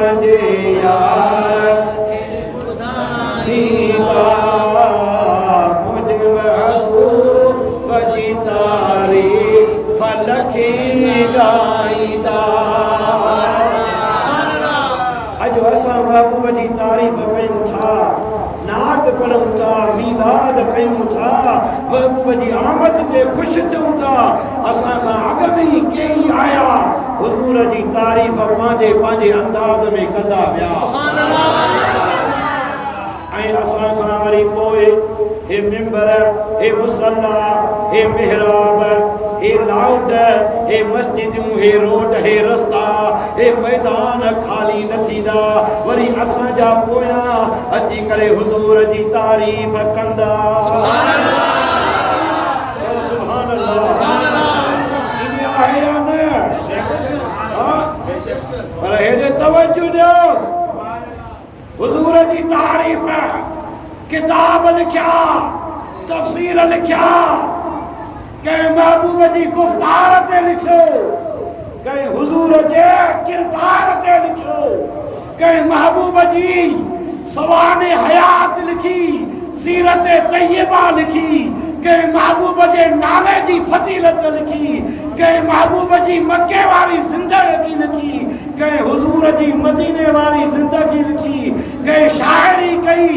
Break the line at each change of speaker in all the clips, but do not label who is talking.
पंहिंजे यार ॿुधाईंदा मुंहिंजे महबूब जी तारीफ़ लखे ॻाईंदा। अॼु असां महबूब जी तारीफ़ कयूं था, नात पढ़ूं था, मीलाद कयूं था, महबूब जी आमद ते ख़ुशि थियूं था। असां खां अॻु में ई कई आया हुज़ूर जी तारीफ़ पंहिंजे पंहिंजे अंदाज़ में कंदा विया। ऐं असां खां वरी पोइ हे मिंबर, हे मुसल्ला, हे मिहराब, हे लाउड, हे मस्जिदूं, हे रोड, हे रस्ता, हे मैदान खाली न थींदा। वरी असांजा पोयां अची करे हुज़ूर जी तारीफ़ कंदा। सुभान अल्लाह। इन आहे या न? पर हेॾे तवज्जो ॾियो, हुज़ूर जी तारीफ़ किताब लिखिया, तफ़सीर लिखिया, कंहिं महबूब जी गुफ़्तार ते लिखियो, कंहिं हुज़ूर जे किरदार ते लिखियो, कंहिं महबूब जी सवाने हयात लिखी, सीरत तय्यबा लिखी, कंहिं महबूब जे नाले जी फज़ीलत लिखी, कंहिं महबूब जी मक्के वारी ज़िंदगी लिखी, कंहिं हुज़ूर जी मदीने वारी ज़िंदगी लिखी, कंहिं शाइरी कई,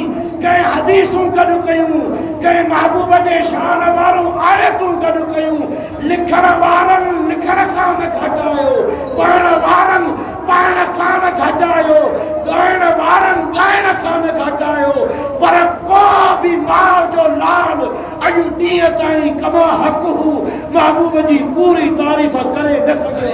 कंहिं हदीसूं गॾु कयूं, कंहिं महबूब जे शान वारूं आयतूं गॾु कयूं। लिखण वारनि लिखण खां न घटायो, पढ़ण वारनि पढ़ण खां न घटायो, ॻाइण वारनि ॻाइण खां न घटायो। पर को बि माउ जो लाल अॼु ॾींहं ताईं कमा हक़ हू महबूब जी पूरी तारीफ़ करे न सघे।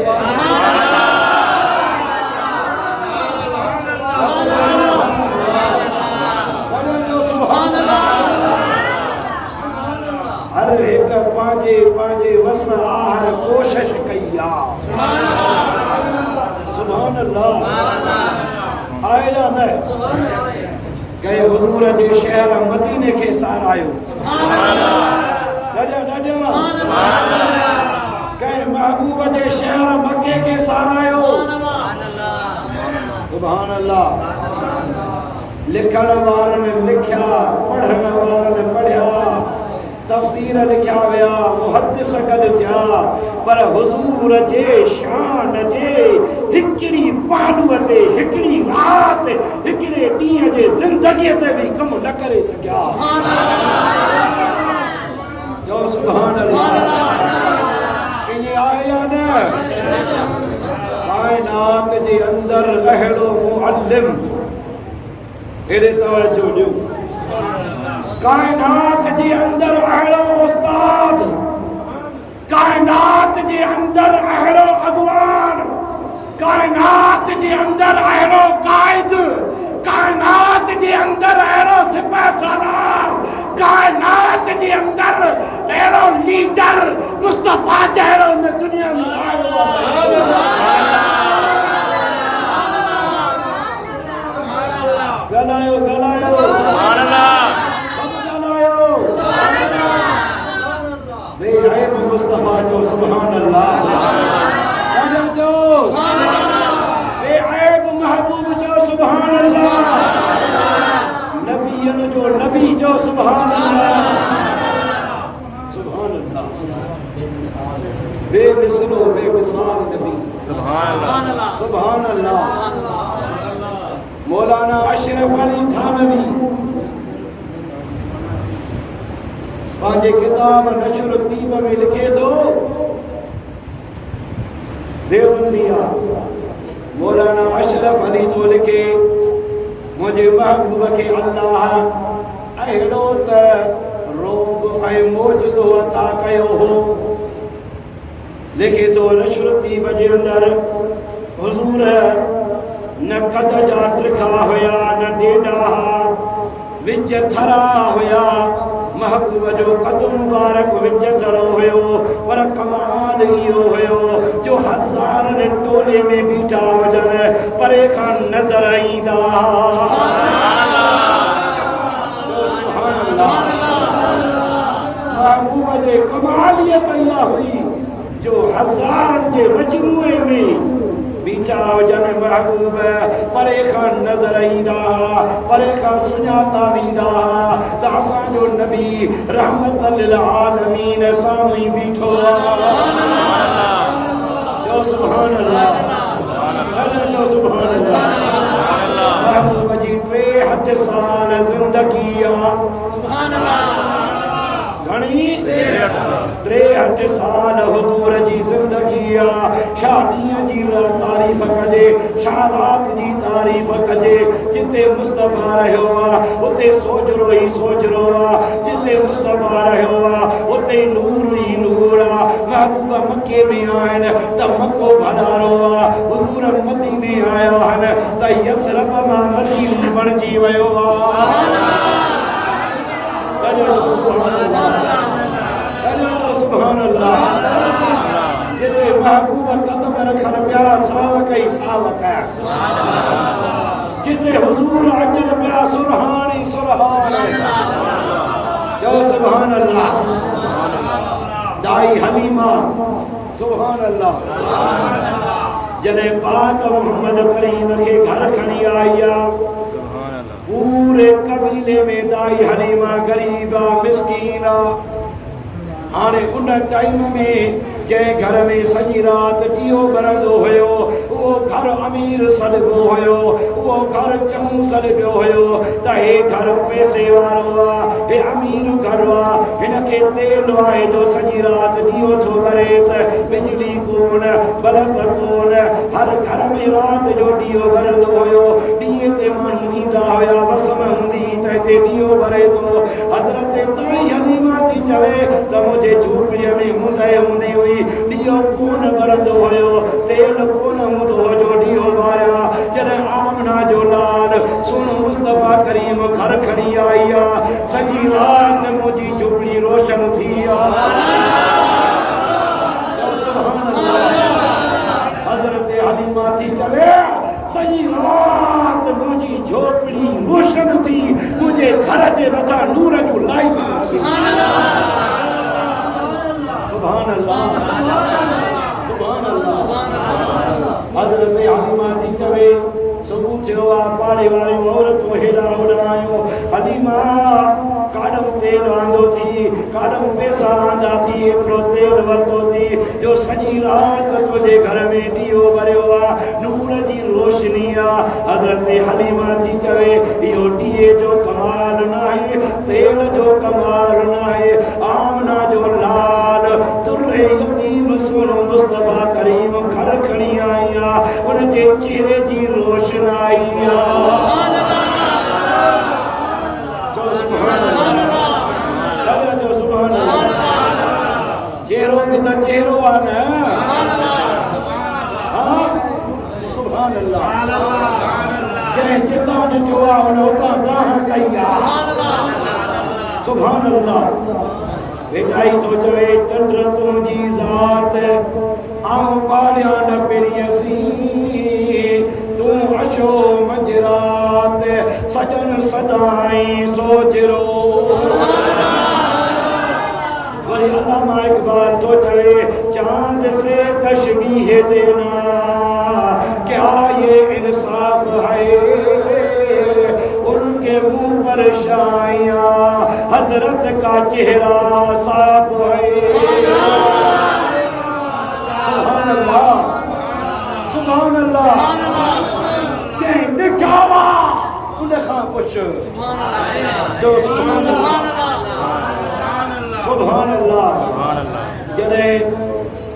हर एक पंहिंजे पंहिंजे वस आहर कोशिश कई आहे। सुभान अल्लाह। आहे या न? कंहिं हुज़ूर जे शहर मदीने खे सारायो, कंहिं महबूब जे शहर मक्के खे सारायो। सुभान अल्लाह। लिखण वारनि लिखिया, पढ़ण वारनि पढ़िया, तफ़सीर लिखिया विया, मुहद्दिस गॾु थिया, पर हुज़ूर जे शान जे हिकिड़ी पहलूअ ते हिकिड़ी राति हिकिड़े ॾींहं जे ज़िंदगीअ ते बि कमु न करे सघिया। जो सुभान अल्लाह। इन आहे या न? काइनात जे अंदरि अहिड़ो मुअल्लिम, हेॾे तवज्जो ॾियो, काइनात जे अंदरि अहिड़ो उस्ताद, काइनात जे अंदरि अहिड़ो अॻवान, काइनात जे अंदरि अहिड़ो काइद, काइनात जे अंदरि अहिड़ो सिपह सालार, काइनात जे अंदरि अहिड़ो लीडर मुस्तफा जहिड़ो हिन दुनिया में आयो आहे। ॻाल्हायो ॻाल्हायो, बेअब मुस्तफा जो सुभान अल्लाह। जो बेअब महबूब जो सुभान अल्लाह। नबियन जो नबी जो सुभान अल्लाह। सुभान अल्लाह। बेमिसलो बेमिसाल नबी सुभान अल्लाह। सुभान अल्लाह। मौलाना अशरफ अली थानवी पंहिंजे किताब नशर तीब में लिखे थो, देवबंदिया मौलाना अशरफ अली थो लिखे, मुंहिंजे महबूब खे अल्लाह अहिड़ो त रोग ऐं मौजज़ो अता कयो हो। लिखे थो नशर तीब जे अंदरि, हुज़ूर न कद जा ट्रिखा हुया, न ॾेॾा, विच थरा हुया, महबूब जो कद मुबारक विच थरो हुयो, पर कमाल इहो हुयो जो हज़ारनि टोले में बीठा हुजनि परे खां नज़र ईंदा। सुभान अल्लाह। महबूब जे कमालियत इहा हुई जो हज़ारनि जे मजमूए में बीठा डिठा हुजन महबूब परे खां नज़र ईंदा परे खां सुञाता वेंदा त असांजो नबी रहमत लिल आलमीन साम्हूं बीठो जो सुभान अल्लाह जो सुभान अल्लाह महबूब जी 63 साल ज़िंदगी सुभान अल्लाह घणी 63 साल हुजूर जी ज़िंदगी शादीअ जी तारीफ़ कजे शारात जी तारीफ़ कजे जिते मुस्तफ़ा रहियो उते सोजरो ही सोजरो जिते मुस्तफ़ा रहियो उते नूर ही नूर महबूब मक्के में आहिनि त मक्को भलारो हुजूर मदीने आया आहिनि त यसरब मां मदीनो बणिजी वियो सुभान अल्लाह जिते महबूब कदम रखन पिया सावक ही सावक जिते हुजूर अजर पिया सुरहानी सुरहान जो सुभान अल्लाह दाई हलीमा सुभान अल्लाह जने पाक मोहम्मद करीम के घर खणी आई पूरे कबीले में दाई हलीमा गरीबा मिस्कीना हाणे उन टाइम में जंहिं घर में सॼी राति ॾीओ ॿरंदो हुयो उहो घर अमीर सॾिबो हुयो उहो घर चङो सॾिबियो हुयो त हे घर पैसे वारो हे अमीर घर हिन खे तेल आहे जो सॼी राति ॾीओ थो ॿरेसि बिजली कोन बल्ब कोन हर घर में राति जो ॾीओ ॿरंदो हुयो ॾींहं ते माण्हू ईंदा हुया रस्म हूंदी त हिते ॾीओ ॿरे थो हज़रत ताई हलीमा थी चवे त मुंहिंजे झूपड़ीअ में हूंदे हूंदी हुई ॾीओ कोन ॿरंदो हुयो तेल कोन हूंदो हो जो ॾीओ ॿारिया जॾहिं आमना जो लाल सुहिणो मुस्तफ़ा करीम घर खणी आई सॼी राति मुंहिंजी झूपड़ी रोशन थी हज़रत हलीमा थी चवे सॼी राति मुंहिंजी झोपड़ी रोशन थी मुंहिंजे घर जे मथां नूर जूं लाइटूं सुभान अल्लाह सुभान अल्लाह हज़रत हलीमा थी चवे सुबुह थियो पाड़े वारियूं औरतूं हेॾा होॾा आयूं हलीमा काॾो तेल आंदो थी काॾो पैसा आंदा थी एतिरो तेल वरितो थी जो सॼी राति तुंहिंजे घर में ॾीओ ॿरियो नूर जी रोशनी हज़रत हलीमा थी चवे इहो ॾीए जो कमाल न आहे तेल जो कमाल न आहे आमना जो लाल तुरे यतीम सुहिणो मुस्तफ़ा करीम घर खणी आई उन जे चेहरे जी रोशनाई चेहरो भी तो चेहरो आ न सुभान अल्लाह जंहिं जितां ॾिठो आहे हुन उतां दाह कई सुभान अल्लाह बेटाई तो चवे चंद्र तुंहिंजी ज़ात आऊं पालिया न पिरियसी तूं अशो मंझरात सजन सदाई सोजरो वरी अल्लामा इकबाल तो चवे चांद से तशबीह देना क्या ये इंसाफ है उनके मुंह पर शाइया हजरत का चेहरा साफ है सुभान अल्लाह सुभान अल्लाह जंहिं ॾिठावा उन खां पुछ जो सुभान अल्लाह जॾहिं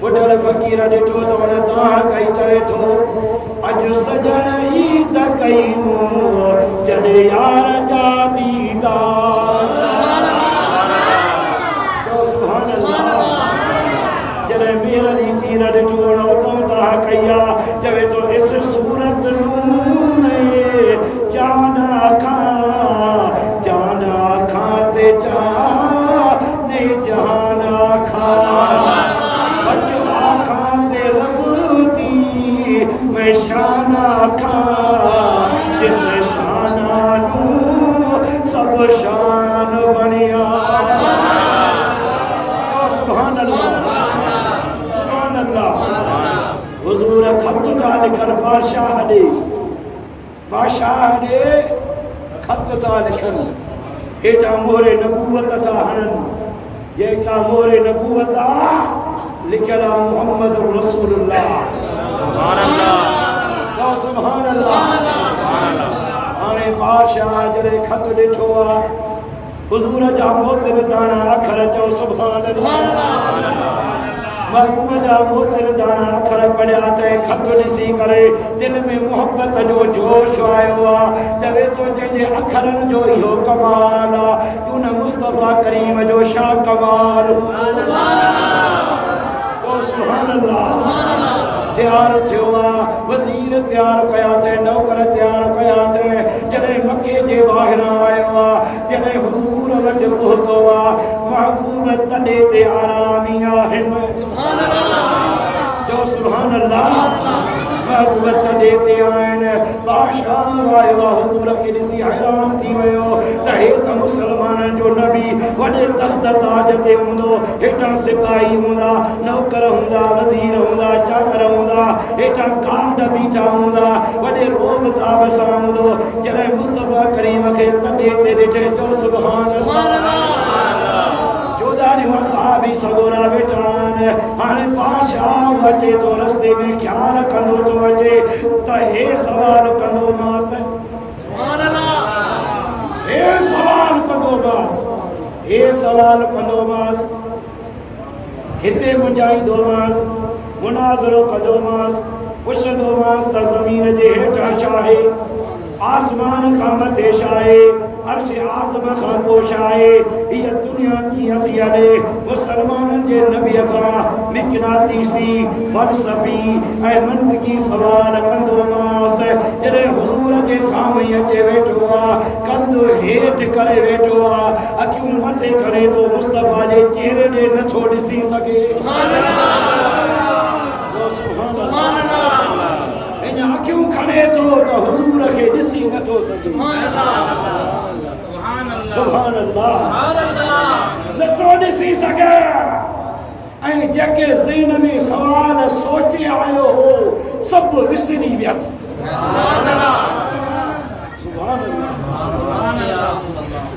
बुढल फ़कीर ॾिठो त हुन दाह कई चवे थो अॼु सजण ईद कई जॾहिं यार जा दीदार सुभान अल्लाह जॾहिं मीर अली पीर ॾिठो हुन उतां दाह कई चवे थो इस सूरत में जाना खां ते जाने जाना खां सच आखां ते लगदी मैं शाना खां जिस शाना नू सब शान बनिया सुभान अल्लाह हुजूर खत था लिखन बादशाह ॾे खत था लिखन हेठा मोहरे नबूवत था हणन जेका मोहरे नबूवत लिखियल मोहम्मद रसूलुल्लाह सुभान अल्लाह हाणे बादशाह जॾहिं खत ॾिठो हुजूर जा मोतिन दाना अखर चओ सुभान अल्लाह महबूब जा मोतिन दाना अखर पढ़िया त खत ॾिसी करे दिल में मोहब्बत जो जोश आयो चवे तो जंहिंजे अखरनि जो इहो कमाल उन मुस्तफा करीम जो छा कमाल सुभान अल्लाह तैयार थियो वज़ीर तैयार कया थे नौकर तैयार कया थे जॾहिं मके जे ॿाहिरां आयो जॾहिं हुज़ूर वटि पहुतो महबूब तॾे ते आरामी आहिनि जो सुभान अल्लाह महबूब तॾे ते आहिनि बादशाह आयो हुज़ूर खे ॾिसी हैरान थी वियो त हे त मुसलमाननि जो नबी वॾे तख़्त ताज ते हूंदो हेठां सिपाही हूंदा नौकर हूंदा वज़ीर हूंदा चाकर हूंदा हेठां गार्ड बीठा हूंदा वॾे रोब ताब सां हूंदो जॾहिं मुस्तफा करीम खे तॾे ते ॾिठे चओ सुभान अल्लाह साहबी सगोरा बेटा हाणे बादशाह अचे तो रस्ते में ख्याल कंदो तो अचे त हे सवाल कंदो मास सुभान अल्लाह हे सवाल कंदो मास हिते मुंजाईंदो मास मुनाज़रो कंदो मास पुछंदो मास त ज़मीन जे हेठां छा आहे आसमान खां मथे छा आहे अर्श आज़म खां पोइ छा आहे हीअ दुनिया कीअं थी हले मुसलमाननि जे नबीअ खां मिकनातीसी फ़लसफ़ी ऐं मंतिकी सवाल कंदो मास जॾहिं हुज़ूर जे साम्हूं अचे वेठो कंधु हेठि करे वेठो अखियूं मथे करे तो मुस्तफा जे चेहरे ॾे नथो ॾिसी सघे अखियूं खणे थो त हुज़ूर खे ॾिसी नथो सघे सुभान अल्लाह नथो ॾिसी सघे ऐं जेके ज़हन में सवाल सोचे आयो हो सभु विसरी वियसि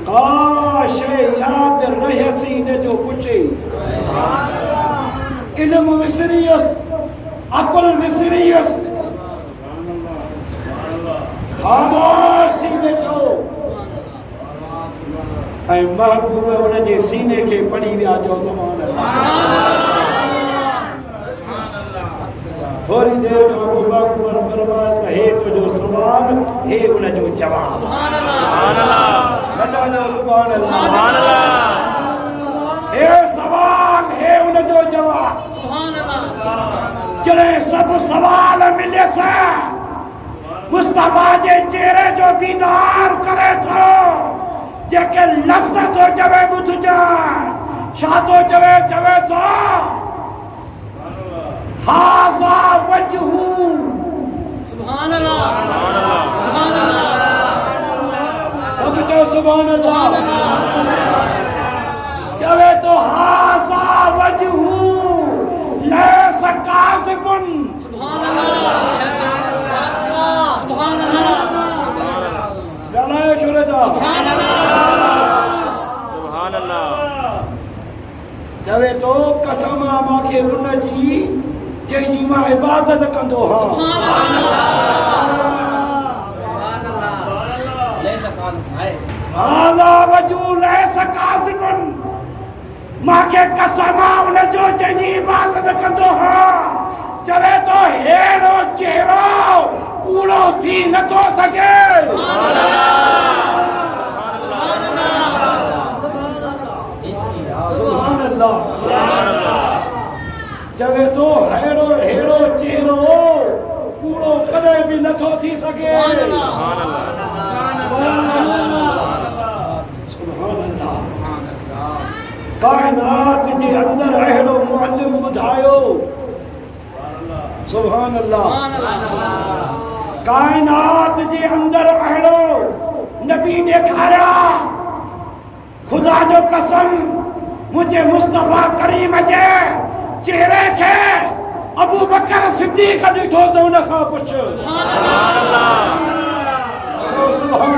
का शइ यादि रहियसि इन जो पुछे इल्म विसरी वियसि अकुल विसरी वियसि खामोश थी वेठो ऐं महबूब उन जे सीने खे पढ़ी विया चओ सुभान अल्लाह थोड़ी देर खां पोइ महबूब फरमाया त हे तुंहिंजो सवाल हे उन जो जवाब सुभान अल्लाह सुभान अल्लाह हे सवाल हे उन जो जवाब सुभान अल्लाह जॾहिं सभु सवाल मिलियसि मुस्तफा जे चेहरे जो दीदार करे थो जेके लफ्ज़ तो चवे ॿुधजा छा तो चवे तो हाज़ा वजहू सुभान अल्लाह सुभान अल्लाह सब चओ सुभान अल्लाह चवे तो हाज़ा वजहू लैस काज़िबुन सुभान अल्लाह सुभान अल्लाह सुभान अल्लाह चवे तो कसम मांखे उन जी जंहिंजी मां इबादत कंदो सुभान अल्लाह हाज़ा वजू लैस काज़िबुन मांखे कसम उन जो जंहिंजी इबादत कंदो चवे तो हेड़ो चेहरो कूड़ो थी नथो सघे सुभान अल्लाह चवे तो हेड़ो चेहरो कूड़ो कदे भी नथो थी सघे सुभान अल्लाह कायनात जे अंदर अहिड़ो मुअल्लिम ॿुधायो सुभान अल्लाह कायनात जे अंदर अहिड़ो नबी ॾेखारिया खुदा जो कसम मुझे मुस्तफा करीम जे चेहरे खे अबू बकर सिद्दीक ॾिठो त उन खां पुछ। सुभान अल्लाह, सुभान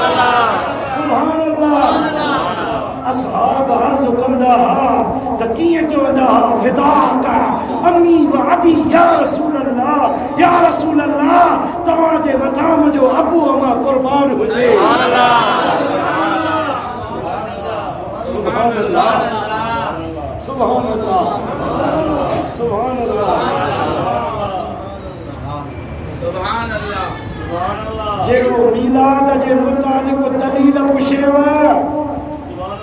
अल्लाह, सुभान अल्लाह। असहाब अर्ज़ कंदा हा त कीअं चवंदा हा फिदाक अम्मी व अबी या रसूल अल्लाह, या रसूल अल्लाह तव्हां जे मथां मुंहिंजो अबू अमा कुर्बान हुजे। सुभान अल्लाह, सुभान अल्लाह, सुभान अल्लाह, सुभान अल्लाह। जेको मीलाद जे मुतालिक दलील पुछेव,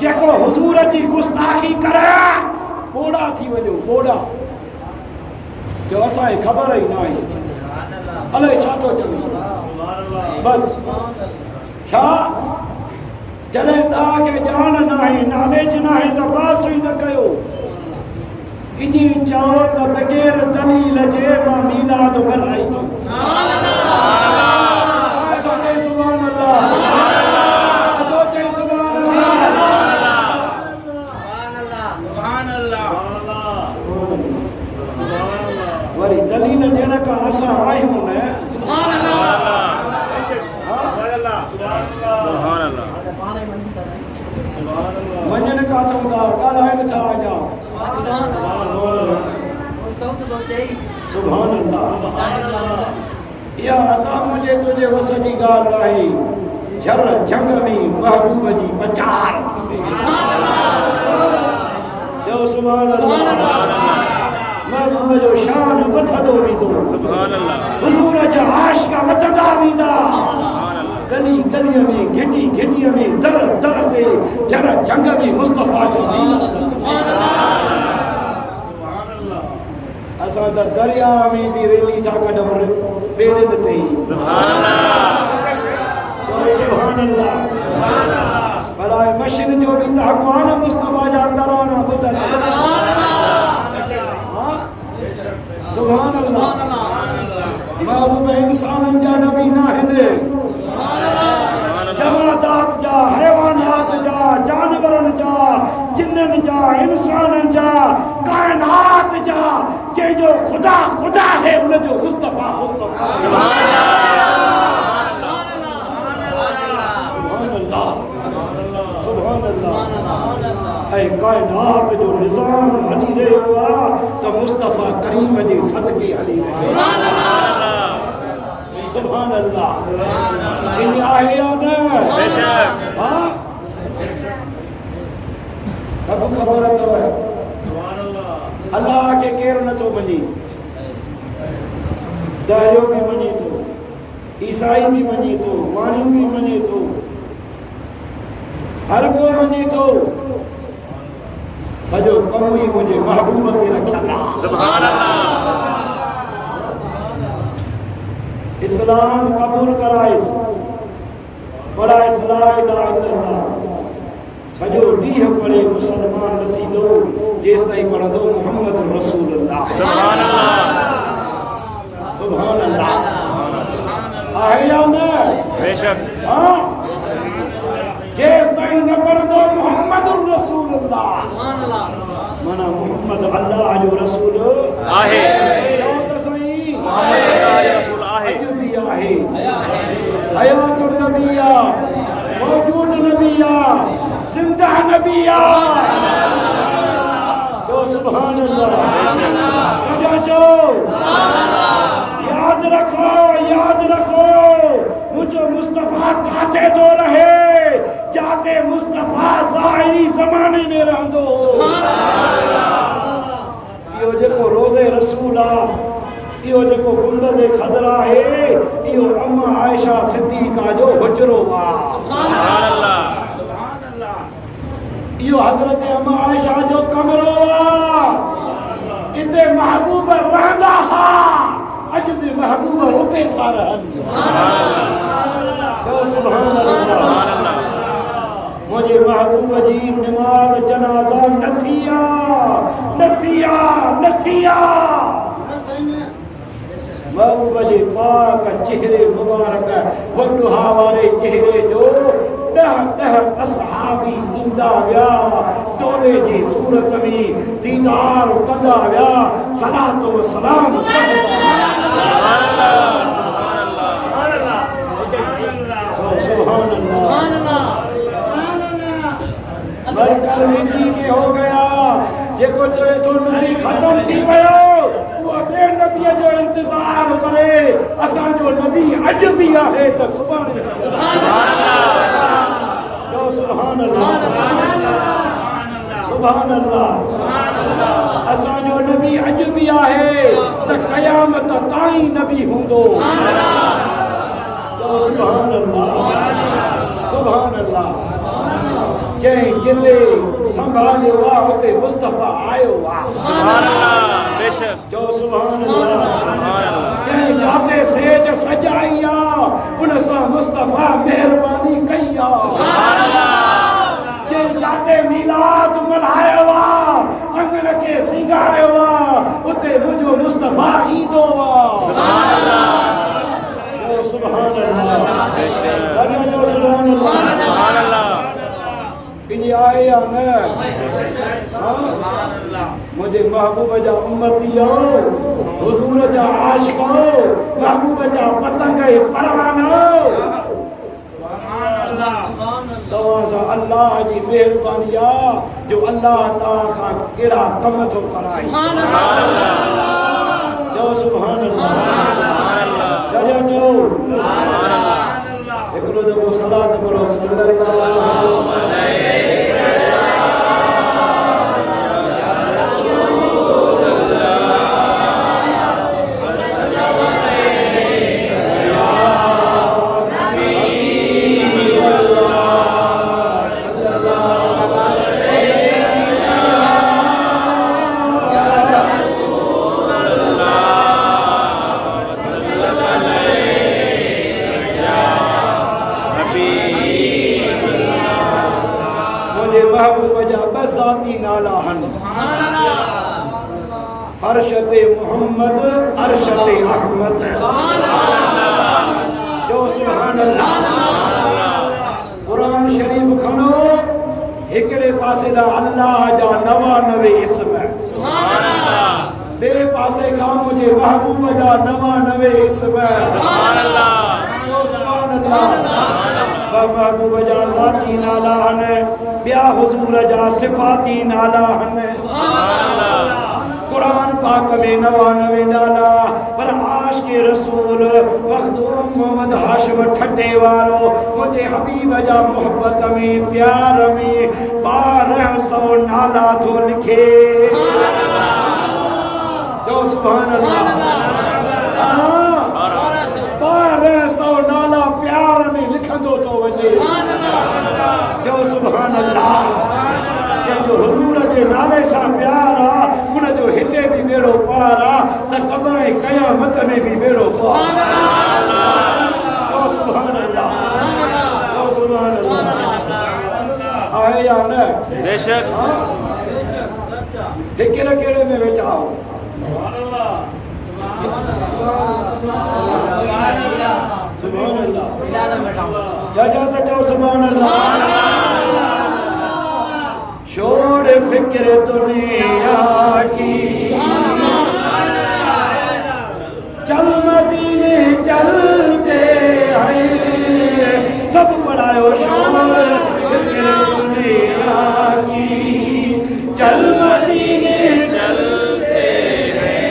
जेको हुजूर जी गुस्ताखी करे, पोड़ा थी वञो, पोड़ा जो असांखे ख़बर ई न आहे अलाए छा थो चवे। बस छा जॾहिं तव्हांखे ॼाण न आहे, नॉलेज न आहे त बस ई न कयो। इजी चओ त बग़ैर दलील जे मां मीलाद मल्हाई थो। अचो चई सुभान अल्लाह, अचो चई सुभान अल्लाह। वरी दलील ॾियण खां असां आहियूं न। वञण खां चवंदा ॻाल्हाइनि था अञा। सुभान अल्लाह। इहा अदा मुंहिंजे तुंहिंजे वस जी ॻाल्हि आहे। झर जंग में महबूब जी पचार थींदी। जो सुभान अल्लाह। महबूब जो शान वधंदो वेंदो। सुभान अल्लाह। हुजूर जा आशिक वधंदा वेंदा। गली गलीअ में, घिटी घिटीअ में, दर दर ते, झर जंग में मुस्तफा जो दीन। असां त दरिया में भी रेली था कढूं बेड़नि ते। सुभान अल्लाह। भला मशीन जो भी तहक़ान मुस्तफा जा तराना ॿुधन। सुभान अल्लाह। महबूब इंसाननि जा नबी न आहिनि, जमादात जा, हैवानात जा, जानवरनि जा, जिन्ननि जा, इंसाननि जा, कायनात जा, जंहिंजो ख़ुदा ख़ुदा है उनजो मुस्तफा मुस्तफा। सुभान अल्लाह, सुभान अल्लाह। ऐं कायनात जो निज़ाम हली रहियो आहे त मुस्तफा करीम जे सदके हली रहियो आहे। सुभान अल्लाह। इन आहे या न? बेशक। हां रब ख़बर अथव। सुभान अल्लाह। अल्लाह के केरु नथो मञे। दरियो भी मञे थो, ईसाई भी मञे थो, माण्हू भी मञे थो, हर को मञे थो। सॼो कमु ई मुंहिंजे महबूब ते रखियल आहे। सुभान अल्लाह। इस्लाम कबूल कराइस, पढ़ाइस ला इलाहा इल्लल्लाह। सॼो ॾींहुं पढ़े मुसलमान न थींदो जेसि ताईं पढ़ंदो मुहम्मद रसूलुल्लाह। सुभान अल्लाह, सुभान अल्लाह। आहे या न? बेशक। हाँ, जेसि ताईं न पढ़ंदो मुहम्मद रसूलुल्लाह। माना मुहम्मद अल्लाह जो रसूल आहे। चओ त सही, मुहम्मद अल्लाह जो रसूल आहे। अॼु बि आहे, हयातुन नबिया, मौजूद नबिया, जिंदा नबिया। जो सुभान अल्लाह। जो याद रखो, याद रखो, मुझे मुस्तफा काथे तो रहे जाते मुस्तफा ज़ाहिरी ज़माने में रहंदो। इहो जेको रोज़े रसूल आहे, इहो जेको गुंबद खज़रा आहे, इहो अम्मा आयशा सिद्दीक़ा जो हुजरो आहे। सुभान अल्लाह। इहो हज़रत अम्मा आयशा जो कमरो आहे। इते महबूब रहंदा हा, अॼु बि महबूब उते था रहनि। सुभान अल्लाह। मुझे महबूब जी नमाज जनाजा न थिया, न थिया, न थिया। महबूब जे पाक चेहरे मुबारक वडुहा वारे चेहरे जो ॾह ॾह असहाबी ईंदा विया, टोले जी सूरत में दीदार कंदा विया सलातो व सलाम बरकत मिट्टी के हो गया जेको चवे तो नबी खत्म थी वियो वो ॿिए नबीअ जो इंतज़ार करे असांजो नबी अॼु बि आहे त सुभाणे सुभान अल्लाह सुभान अल्लाह असांजो नबी अॼु बि आहे त क़यामत ताईं नबी हूंदो सुभान अल्लाह सुभान अल्लाह जंहिं क़िले संभालियो आहे उते मुस्तफ़ा आयो आहे सुभान अल्लाह बेशक जो सुभान अल्लाह जंहिं जाते सेज सजाई आहे उन सां मुस्तफ़ा महिरबानी कई आहे सुभान अल्लाह जंहिं जाते मीलाद मल्हायो आहे अंगण खे सिंगारियो आहे उते मुंहिंजो मुस्तफ़ा ईंदो आहे सुभान अल्लाह सुभान अल्लाह बेशक जो सुभान अल्लाह इन्हीं आए या न मुझे महबूब जा उम्मती हो हुजूर जा आशिक हो महबूब जा पतंग परवान हो तव्हां सां अल्लाह जी मेहरबानी आहे जो अल्लाह तव्हां खां कहिड़ा कम थो कराए जो सुभान अल्लाह जो हिकिड़ो दफ़ो सलात पढ़ो सल्लल्लाहु अलैहि महबूब जा बसाती नाला हन फरशते मोहम्मद अरशते अहमद जो सुभान अल्लाह कुरान शरीफ खनो हिकड़े पासे दा अल्लाह जा 99 इस्म सुभान अल्लाह बे पासे खां मुझे महबूब जा 99 इस्म सुभान अल्लाह जो सुभान अल्लाह महबूब जा ज़ाती नाला हन बिया हुजूर जा सिफाती नाला हन सुभान अल्लाह कुरान पाक में 99 नाला पर आशिक रसूल मखदूम मोहम्मद हाशिम ठटे वारो मुझे हबीब जा मोहब्बत में प्यार में 1200 नाला तो लिखे सुभान अल्लाह जो सुभान अल्लाह 1200 नाला प्यार में लिखंदो तो वजे जो सुभान अल्लाह जो हुजूर जे नाले सां प्यार आहे उन जो हिते भी बेड़ो पार आहे त क़ब्र ऐं क़यामत में भी बेड़ो पार आहे सुभान अल्लाह सुभान अल्लाह आहे या न बेशक कहिड़े कहिड़े में वेठा हो सुभान अल्लाह सुभान अल्लाह जा त चओ सुभान अल्लाह छोड़ फिक्र दुनिया की चल मदीने चलते हैं सब पढ़ायो छोड़ फिक्र दुनिया की चल मदीने चलते हैं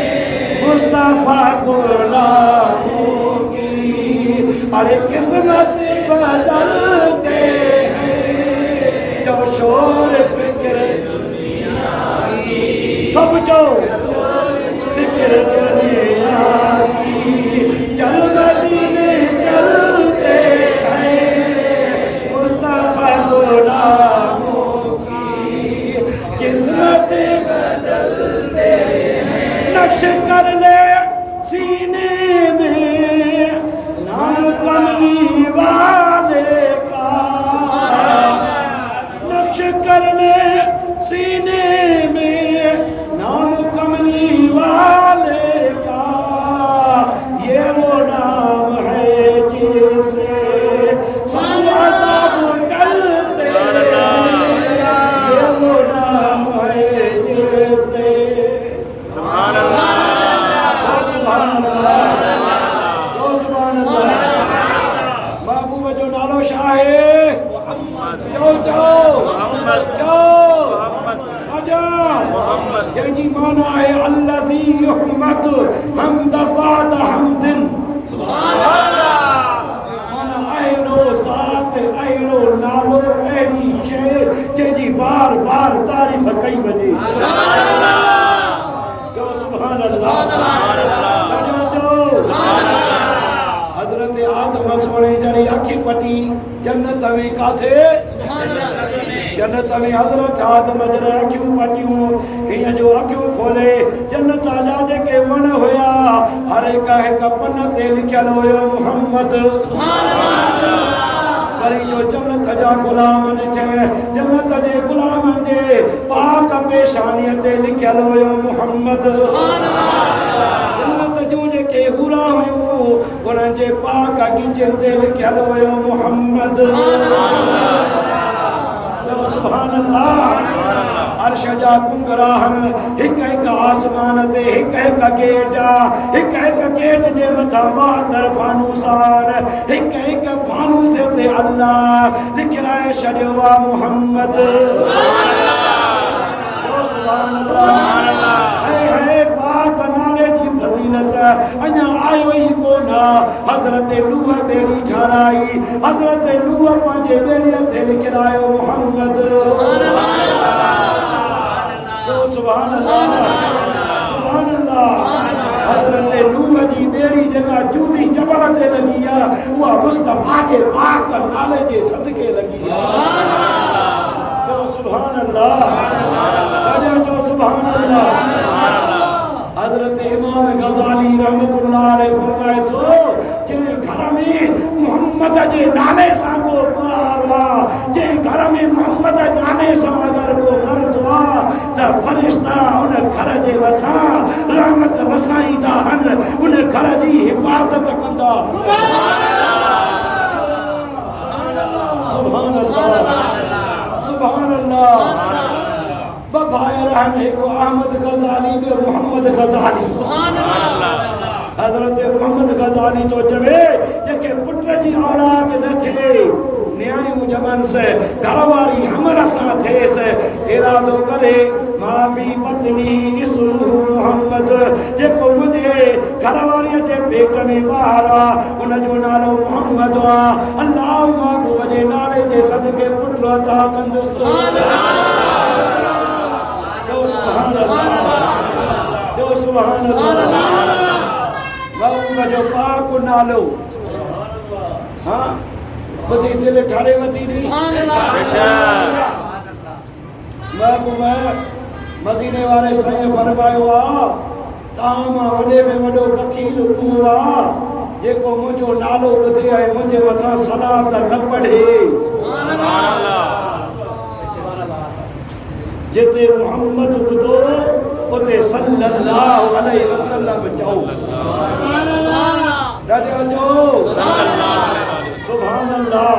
मुस्तफा गुलामों की अरे किस्मत बदलते जो शोर फिक्र दुनिया की सब जो फिक्र दुनिया की चल मदीने चलते हैं मुस्तफा गुलामों की किस्मत बदलते हैं नक्श कर ले सीने में नाम कमली वाले जी माना है अल्लज़ी युहमद हमदफ़ात हमदिन। सुभान अल्लाह। माना अहिड़ो ज़ात, अहिड़ो नालो, अहिड़ी शइ जंहिंजी बार बार तारीफ़ कई वञे। सुभान अल्लाह। जो सुभान अल्लाह। हज़रत आदम सोने जड़ी अखी पटी जन्नत में काथे? जन्नत में हज़रत आदम जड़े अखियूं पटियूं हिन जो अखियूं खोले जन्नत जा जेके वण हुया हर हिक पन ते लिखियल हुयो मोहम्मद। वरी जो जन्नत जा गुलाम ॾिठे जन्नत जे गुलामनि जे पाक पेशानीअ ते लिखियल हुयो मोहम्मद। जन्नत जूं जेके हूरा हुयूं उन्हनि जे पाक गिजनि ते लिखियल हुयो मोहम्मद। सुभान अल्लाह। अर्श जा कुंगराहन हिक हिक आसमान ते हिक हिक गेट हिक हिक गेट जे मथां 72 फानूसार हिक हिक फानूस ते अल्लाह लिखराए छॾियो आहे मोहम्मद। सुभान अल्लाह। है पाक नाले जी फज़ीलत अञा आयो ई कोन। हज़रत नूह बेड़ी ठाराई हज़रत नूह पंहिंजे बेड़ीअ ते लिखरायो मोहम्मद। सुभान अल्लाह। सुभान अल्लाह। हज़रत नूह जी बेड़ी जेका जूती जबल ते लगी आहे उहा मुस्तफ़ा जे पाक नाले जे सदके लगी आहे। सुभान अल्लाह। जो सुभान अल्लाह। हज़रत इमाम गज़ाली रहमतुल्लाह अलैह फरमाए थो जे घर में मोहम्मद जे नाले सां को ॿार आहे जे घर में मोहम्मद नाले सां अगर को मर्द आहे त फरिश्ता उन घर जे मथां रहमत वसाईंदा आहिनि उन घर जी हिफ़ाज़त कंदा। सुभान अल्लाह। सुभान अल्लाह। भाइर आहिनि हिकु अहमद गज़ाली ॿियो मोहम्मद गज़ाली। हज़रत मोहम्मद गज़ाली तो चवे जेके पुट जी औलाद न थिए न्याणियूं ॼमनि से घरवारी हमल सां थिएसि इरादो करे माफ़ी पत्नी इसमुहु मोहम्मद जेको मुंहिंजे घरवारीअ जे पेट में ॿार आहे उनजो नालो मोहम्मद आहे अल्लाह महबूब जे नाले जे सदके पुट अता कंदुसि। सुभान अल्लाह। जो सुभान अल्लाह। महबूब जो पाक नालो हाँ बधी दिल ठारे वठी थी। महबूब मदीने वाले साईं फरमायो आहे तव्हां मां वॾे में वॾो वकील उहो आहे जेको मुंहिंजो नालो ॿुधे ऐं मुंहिंजे मथां सलात न पढ़े। जिते मोहम्मद ॿुधो उते सल्लल्लाहु अलैहि वसल्लम चओ। ॾाढो चओ सुभान अल्लाह।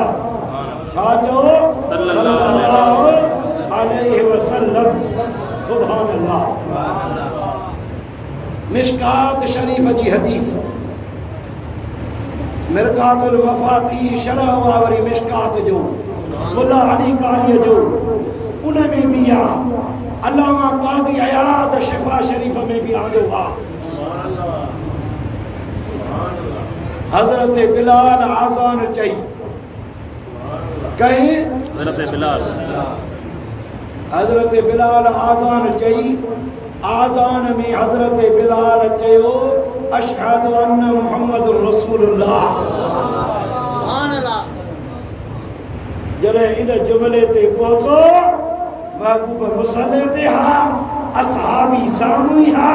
छा चओ? सल्लल्लाहु अलैहि वसल्लम। सुभान अल्लाह। मिशकात शरीफ जी हदीस मिरकातुल मफाती शरह वारी मिशकात जो मुल्ला अली कारी जो उनमें भी आ अल्लामा काज़ी अयाज़ शिफा शरीफ में भी आंदो आ। हज़रत बिलाल आज़ान चई कहीं हज़रत बिलाल आज़ान चई आज़ान में हज़रत बिलाल चयो अशहदु अन्न मुहम्मदुर रसूलुल्लाह। जॾहिं इन जुमले ते पहुतो महबूब मुसल्ले ते हा असहाबी साम्हूं ई हा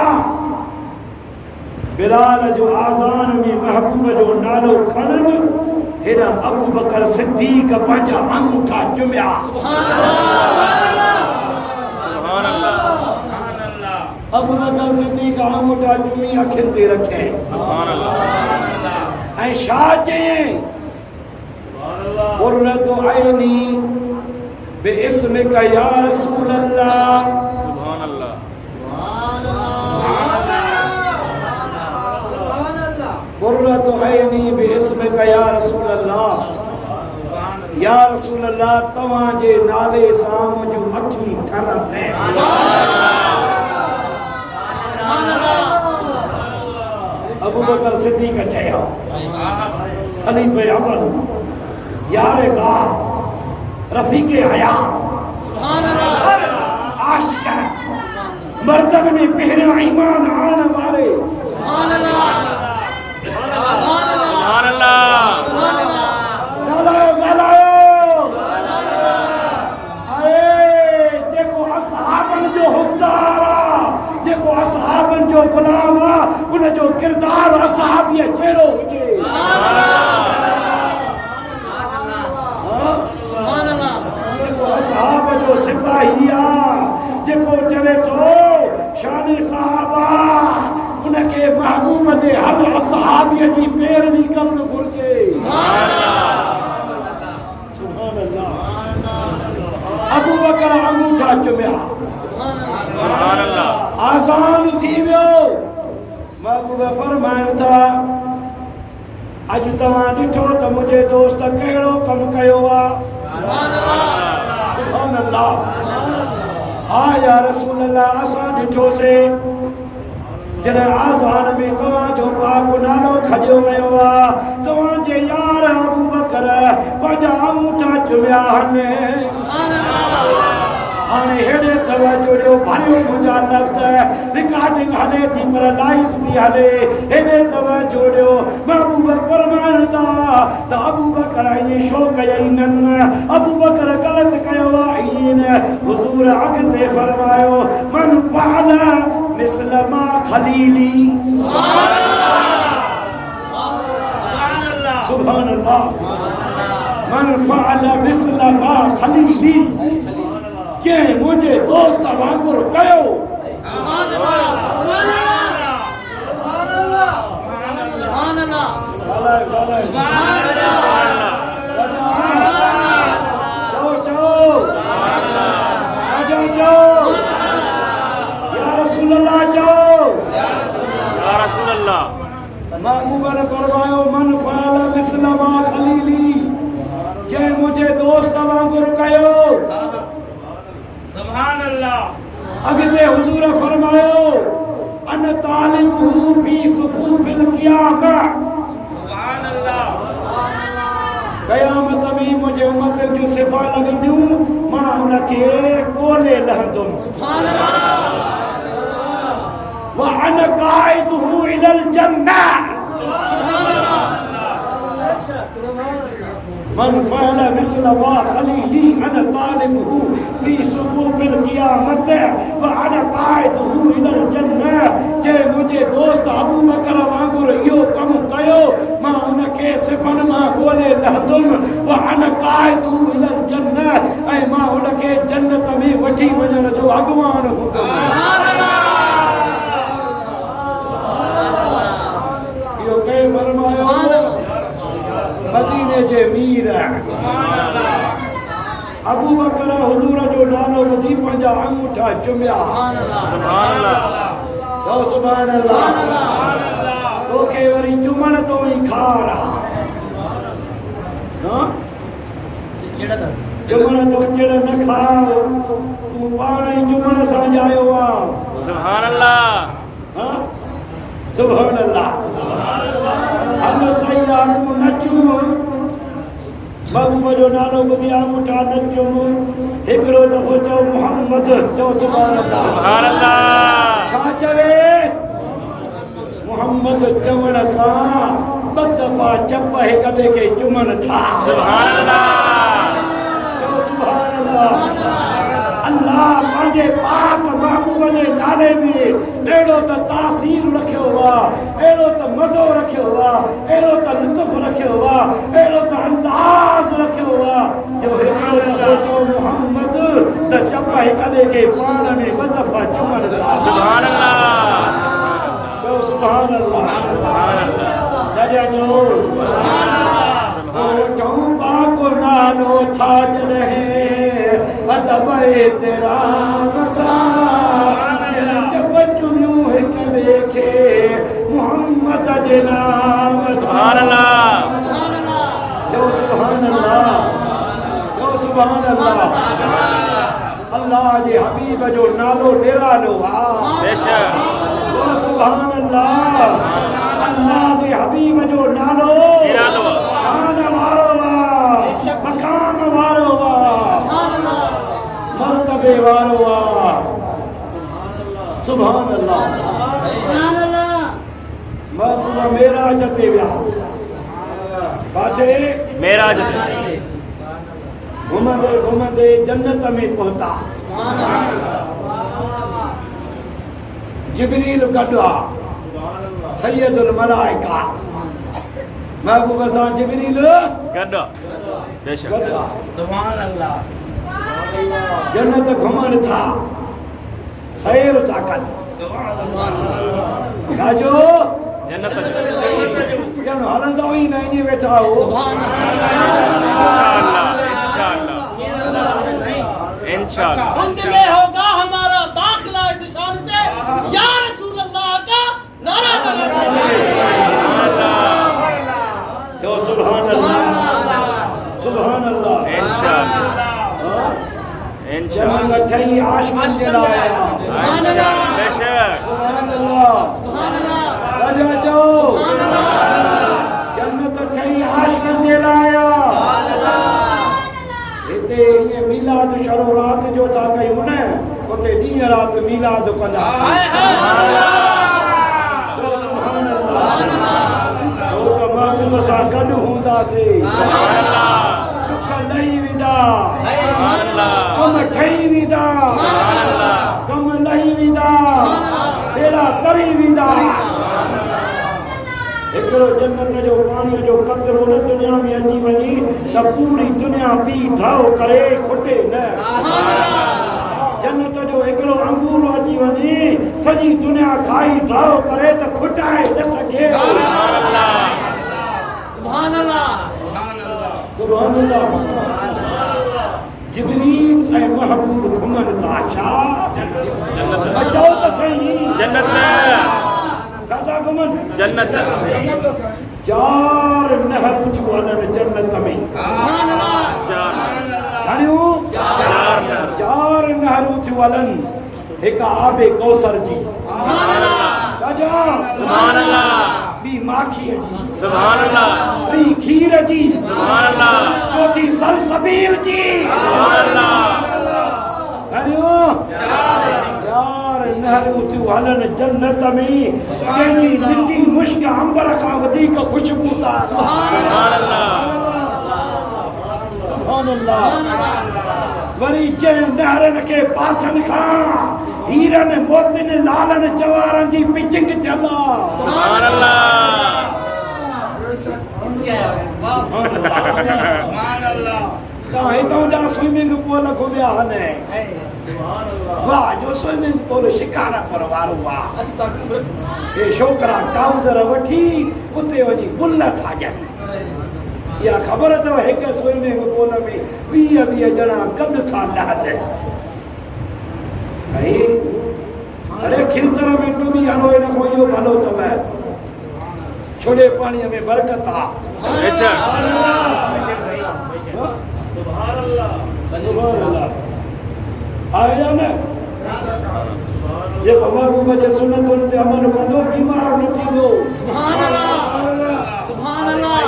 बिलाल जो आज़ान में महबूब जो नालो खणनि हेॾा अबू बकर सिद्दीक़ पंहिंजा अंगूठा चुमिया। अबू बकर सिद्दीक़ अंगूठा चुमी अखियुनि ते रखे ऐं छा चयईं कुर्रतु ऐनी बिइस्मिका या रसूल अल्लाह। सुभान अल्लाह। कुर्रतु ऐनी बिइस्मिका या रसूल अल्लाह। या रसूल अल्लाह तव्हां जे नाले सां मुंहिंजूं अखियूं ठरनि। अबू बकर सिद्दीक चयो खलीफे अव्वल यारे का रफीके हया आशिक मर्दन में पहरियों ईमान आने वाले असहाबन जो गुलाम आ उन जो किरदार असहाबिय जहिड़ो हुजे असहाब जो सिपाही आ जेको चवे तो शान साहबा उनके महबूब दे हर असहाबिय जी पैरवी करण घुर्जे सुभान अल्लाह अबू बकर अंगूठा चुमिया सुभान अल्लाह आसान थी वियो महबूब फरमाइनि था अज तव्हां ॾिठो त मुंहिंजे दोस्त कहिड़ो कमु कयो आहे सुभान अल्लाह हा या रसूल अल्लाह असां ॾिठोसीं जॾहिं आज़ान में तव्हांजो पाक नालो खॼियो वियो आहे तव्हांजे यार अबू बकर पंहिंजा अंगूठा चुमिया आहिनि हाणे हेॾे तवजो ॾियो भरियो मुंहिंजा लफ़्ज़ रिकॉर्डिंग हले थी पर लाइव थी हले हेॾे तवजो ॾियो महबूब फरमाइनि था त अबू बकर ईअं छो कयईं अबू बकर ग़लति कयो आहे ईअं न हुज़ूर अॻिते फरमायो मन फ़अल मिस्ल मा खलीली सुभान अल्लाह मन फ़अल मिस्ल मा खलीली के मुझे दोस्त वांगुर कयो सुभान अल्लाह सुभान अल्लाह सुभान अल्लाह सुभान अल्लाह जाओ या रसूल अल्लाह जाओ या रसूल अल्लाह महबूब ने फरमायो मन फ़अल मिस्ल मा खलीली के मुझे दोस्त वांगुर कयो सुभान अल्लाह अगते हुजूर फरमायो अन तालिबहु फी सुफूफिल क़ियामह सुभान अल्लाह क़यामत में मुझे उम्मत जो सिफा लगंदियूं मां उनके कोले लहंदुम सुभान अल्लाह व अन काइदहु इलल जन्नह सुभान अल्लाह मन फ़अल मिस्ल मा खलीली अन तालिबहु फी सुफूफिल क़ियामत व अन काइदहु इलल जन्नह जे मुझे दोस्त अबू बकर वांगुर इहो कमु कयो मां उनखे सिफ़न मां ॻोल्हे लहंदुम व अन काइदहु इलल जन्नह ऐं मां उनखे जन्नत में वठी वञण जो अॻुवान हूंदुमि सुभान अल्लाह इहो कंहिं फरमायो मदीने जे मीर अबू बकर हुजूर जो नालो ॿुधी पंहिंजा अंगूठा चुमिया सुभान अल्लाह सुभान अल्लाह तोखे वरी चुमण तो ई खार चुमण तो चिड़ न खाओ तूं पाण ई चुमण सां जायो आहे सुभान अल्लाह सुभान अल्लाह हलो सही आहे तूं न चुम महबूब जो नालो ॿुधी अंगूठा न चुम हिकिड़ो दफ़ो चओ मोहम्मद चओ सुभान अल्लाह छा चवे मोहम्मद चवण सां ॿ दफ़ा चप हिक ॿिए खे चुमनि था सुभान अल्लाह चओ सुभान अल्लाह अल्लाह पंहिंजे पाक महबूब जे नाले में अहिड़ो त तासीर रखियो आहे अहिड़ो त मज़ो रखियो आहे अहिड़ो त लुत्फ़ रखियो आहे अहिड़ो त अंदाज़ रखियो आहे जो हिकिड़ो दफ़ो चओ मोहम्मद त चप हिक ॿिए खे पाण में ॿ दफ़ा चुमनि था सुभान अल्लाह चओ सुभान अल्लाह जॾहिं चओ सुभान अल्लाह चऊं पाक नालो था जॾहिं अदब तेरा मसा जब चुमियूं हिक ॿिए खे मोहम्मद जे नाम सुभान अल्लाह जो सुभान अल्लाह जो सुभान अल्लाह अल्लाह जे हबीब जो नालो निरालो आहे बेशक सुभान अल्लाह। अल्लाह दे हबीब जो नालो शान वारो वा, मकाम वारो वा, मर्तबे वारो वा। सुभान अल्लाह। महबूबा मेराज ते विया, बाते
मेराज
घुमंदे घुमंदे जन्नत में पहुंचा। जिब्रील गॾु सैयदुल मलाइका महबूबा सां जिब्रील
गॾु बेशक
सुभान अल्लाह।
जन्नत घुमण था, सैर था कनि। राजो
जन्नत
ॼण हलंदो ई न ईअं वेठा हो।
इंशाअल्लाह इंशाअल्लाह इंशाअल्लाह।
में होगा हमारा दाखिला इस शान से या रसूल अल्लाह का नारा लगाते हैं।
जो सुभान अल्लाह सुभान अल्लाह।
इंशाअल्लाह
जन्नत ठही आसमान जे लाइ
इंशाअल्लाह बेशक
सुभान अल्लाह। राजा चओ जन्नत ठही आसमान जे लाइ हिते ईअं मीलाद शरो राति जो था कयूं न, उते ॾींहं राति मीलाद कंदासीं। सुभान अल्लाह। छो त महबूब सां गॾु हूंदासीं। दुख लही वेंदा, कम ठही वेंदा, कम लही वेंदा, बेड़ा तरी वेंदा। हिकिड़ो जन्नत जो पाणीअ जो कतरो न दुनिया में अची वञी त पूरी दुनिया पी ठाहो करे खुटे न। जन्नत जो हिकिड़ो अंगूरो अची वञी सॼी दुनिया खाई ठाहो करे त खुटाए न सघे।
सुभान अल्लाह।
सुभान अल्लाह। जिब्रील ऐं महबूब घुमन था छा? चओ त सही।
जन्नत
काथा घुमन?
जन्नत
चार नहरूं थियूं हलनि जन्नत में। हाणियूं चार नहरूं थियूं हलनि। हिकु आबे कौसर जी, राजा
सुभान अल्लाह।
ॿी माखीअ जी,
सुभान अल्लाह।
ॿी खीर जी,
सुभान अल्लाह।
चौथी सलसबील जी।
सुभान अल्लाह।
हाणियूं चार नहरूं थियूं हलनि जन्नत में, जंहिंजी मिटी मुश्क अंबर खां वधीक ख़ुशबूदार।
सुभान अल्लाह
सुभान अल्लाह। वरी जंहिं नहरनि खे पासनि खां हीरनि मोतियुनि लालनि जवारनि जी पिचिंग चला।
सुभान अल्लाह
तव्हां हितां जा स्विमिंग पूल घुमिया आहिनि? वाह जो स्विमिंग पूल शिकारपुर वारो आहे। हे छोकिरा ट्राउज़र वठी उते वञी बुल था ॾियनि। इहा ख़बर अथव हिकु स्विमिंग पूल में 20 ॼणा गॾु था लहनि। अरे खिलतर में टुमी हणो हिन खां इहो भलो अथव। छोड़े पाणीअ में बरकत आहे।
बेशक
आया न जे महबूब जे सुन्नतुनि ते अमल कंदो बीमार न थींदो।
सुभान अल्लाह। सुभान अल्लाह।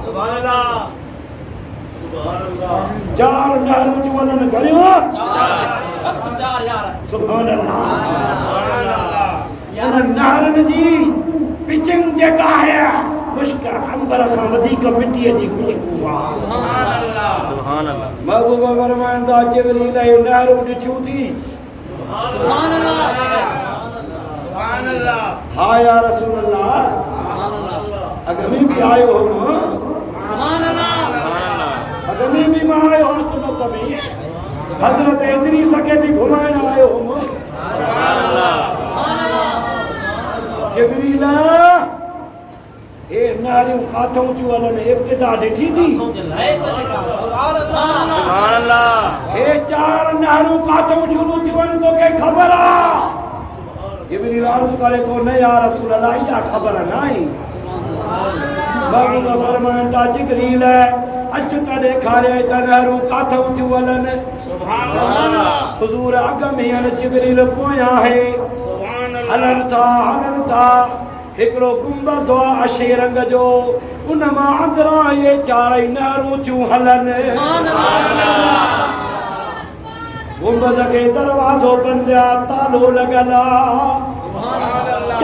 सुभान अल्लाह।
चार नहरूं थियूं वञनि घणियूं।
चार यार।
सुभान अल्लाह। उन नहरनि जी पिचिंग जेका आहे मुश्क अंबर खां वधीक मिटीअ जी ख़ुशबू आहे।
सुभान अल्लाह।
महबूब फरमाइनि था जिब्रील इहे नहरूं ॾिठियूं थी।
सुभान अल्लाह। सुभान अल्लाह।
हा या रसूल अल्लाह। अॻ में बि आयो हुउमि,
सुभान अल्लाह।
अॻ में बि मां आयो हुउमि जन्नत में। हज़रत इदरीस खे बि घुमाइण आयो हुउमि। जिब्रील हे नारियूं काथों थियूं हलनि इब्तिदा ॾिठी थी?
सुभान अल्लाह।
हे चार नहरूं काथों शुरू थियूं आहिनि तोखे ख़बर आहे? जिब्रील अर्ज़ करे थो न या रसूल अल्लाह इहा ख़बर न आहे। महबूब फरमाइनि था जिब्रील अचु त ॾेखारियो त नहरूं काथों थियूं हलनि। हुज़ूर अॻ में आहिनि, जिब्रील पोयां आहे। हलन था हिकड़ो गुंबद हुआ अशे रंग जो उन मां अंदरां ये चारई नहरूं थियूं हलनि गुंबद खे दरवाज़ो बंदि आहे तालो लॻल आहे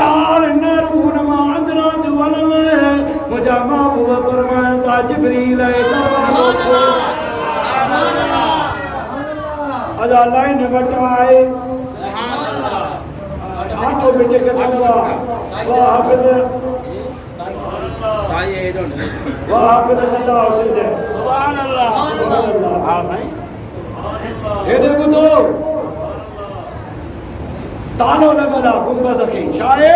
चार नहरूं उन मां अंदरां थियूं हलनि मुंहिंजा महबूब फरमाइनि था जिब्रील दरवाज़ो खोल अदा लाइन वटाए ऑटोमेटिक करवा वाह हाफिज बता हुसैन सुभान अल्लाह हां भाई हेदे बुधो तालो लगला गुंबद खे छाए